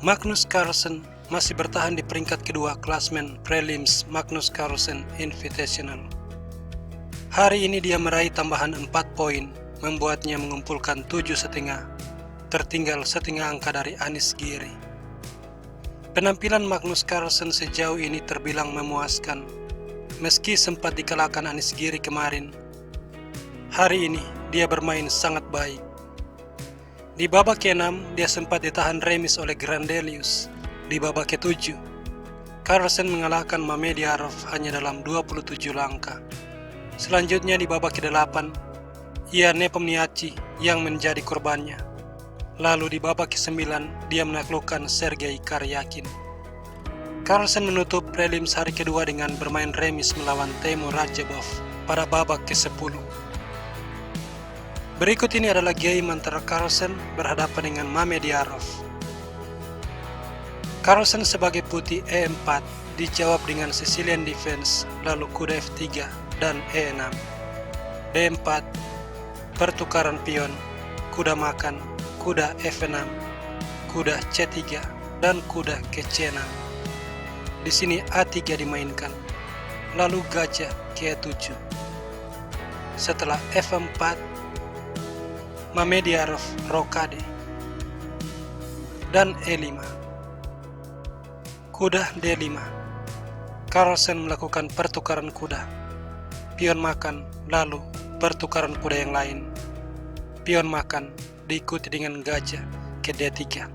Magnus Carlsen masih bertahan di peringkat kedua klasmen prelims Magnus Carlsen Invitational. Hari ini dia meraih tambahan 4 poin, membuatnya mengumpulkan 7,5, tertinggal setengah angka dari Anish Giri. Penampilan Magnus Carlsen sejauh ini terbilang memuaskan, meski sempat dikalahkan Anish Giri kemarin. Hari ini dia bermain sangat baik. Di babak ke-6 dia sempat ditahan remis oleh Grandelius. Di babak ke-7 Carlsen mengalahkan Mamediarov hanya dalam 27 langkah. Selanjutnya di babak ke-8 ia Nepomniachtchi yang menjadi korbannya. Lalu di babak ke-9 dia menaklukkan Sergei Karyakin. Carlsen menutup prelims hari kedua dengan bermain remis melawan Temur Radjabov pada babak ke-10. Berikut ini adalah game antara Carlsen berhadapan dengan Mamediarov. Carlsen sebagai putih E4 dijawab dengan Sicilian Defense, lalu kuda F3 dan E6. B4, pertukaran pion, kuda makan, kuda F6, kuda C3 dan kuda ke C6. Di sini A3 dimainkan, lalu gajah ke E7. Setelah F4, Mamediarov rokade dan E5. Kuda D5. Carlsen melakukan pertukaran kuda. Pion makan, lalu pertukaran kuda yang lain. Pion makan diikuti dengan gajah ke D3.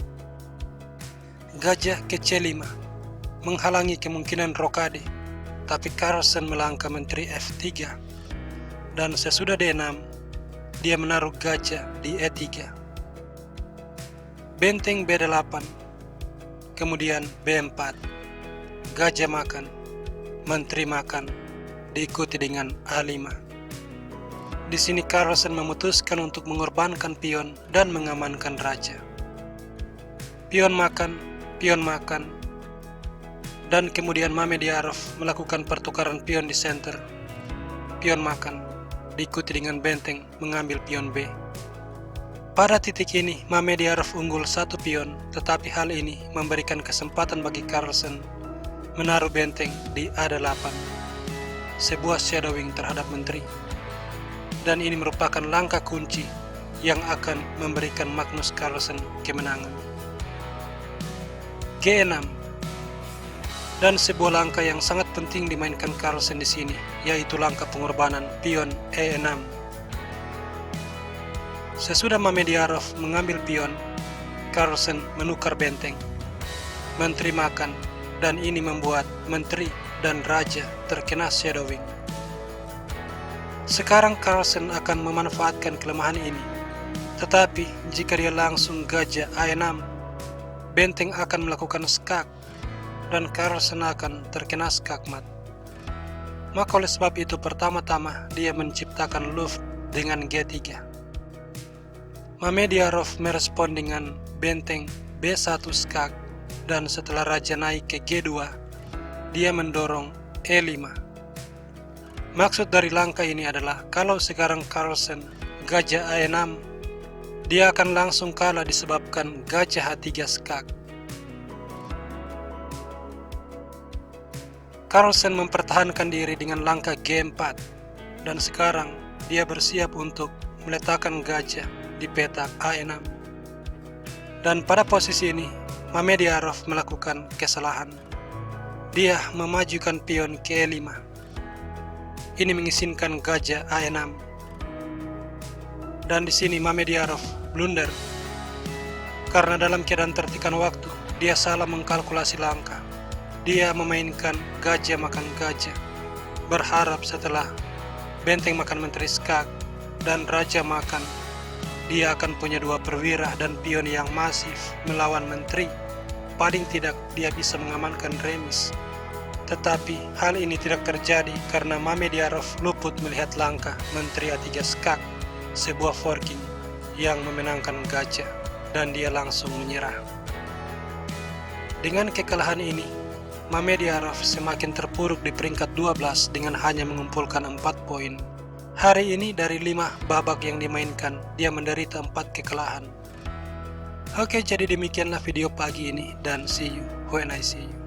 Gajah ke C5 menghalangi kemungkinan rokade, tapi Carlsen melangkah menteri F3. Dan sesudah D6, dia menaruh gajah di E3. Benteng B8, kemudian B4, gajah makan, menteri makan, diikuti dengan A5. Di sini Carlsen memutuskan untuk mengorbankan pion dan mengamankan raja. Pion makan, dan kemudian Mamediarov melakukan pertukaran pion di center. Pion makan, diikuti dengan benteng mengambil pion B. Pada titik ini, Mamediarov unggul 1 pion, tetapi hal ini memberikan kesempatan bagi Carlsen menaruh benteng di A8, sebuah shadowing terhadap menteri. Dan ini merupakan langkah kunci yang akan memberikan Magnus Carlsen kemenangan. G6, dan sebuah langkah yang sangat penting dimainkan Carlsen di sini, yaitu langkah pengorbanan pion E6. Sesudah Mamediarov mengambil pion, Carlsen menukar benteng, menteri makan, dan ini membuat menteri dan raja terkena shadowing. Sekarang Carlsen akan memanfaatkan kelemahan ini, tetapi jika dia langsung gajah A6, benteng akan melakukan skak, dan Carlsen akan terkena skakmat. Maka oleh sebab itu pertama-tama dia menciptakan luft dengan G3. Mamediarov merespon dengan benteng B1 skak, dan setelah raja naik ke G2, dia mendorong E5. Maksud dari langkah ini adalah kalau sekarang Carlsen gajah A6, dia akan langsung kalah disebabkan gajah H3 skak. Carlsen mempertahankan diri dengan langkah G4, dan sekarang dia bersiap untuk meletakkan gajah di petak A6. Dan pada posisi ini, Mamediarov melakukan kesalahan. Dia memajukan pion ke E5. Ini mengizinkan gajah A6. Dan di sini Mamediarov blunder, karena dalam keadaan tertekan waktu, dia salah mengkalkulasi langkah. Dia memainkan gajah makan gajah, berharap setelah benteng makan menteri skak dan raja makan, dia akan punya 2 perwira dan pion yang masif melawan menteri. Paling tidak dia bisa mengamankan remis. Tetapi hal ini tidak terjadi karena Mamediarov luput melihat langkah menteri A3 skak, sebuah forking yang memenangkan gajah, dan dia langsung menyerah. Dengan kekalahan ini, Mamediarov semakin terpuruk di peringkat 12 dengan hanya mengumpulkan 4 poin. Hari ini dari 5 babak yang dimainkan, dia menderita 4 kekalahan. Oke, jadi demikianlah video pagi ini dan see you when I see you.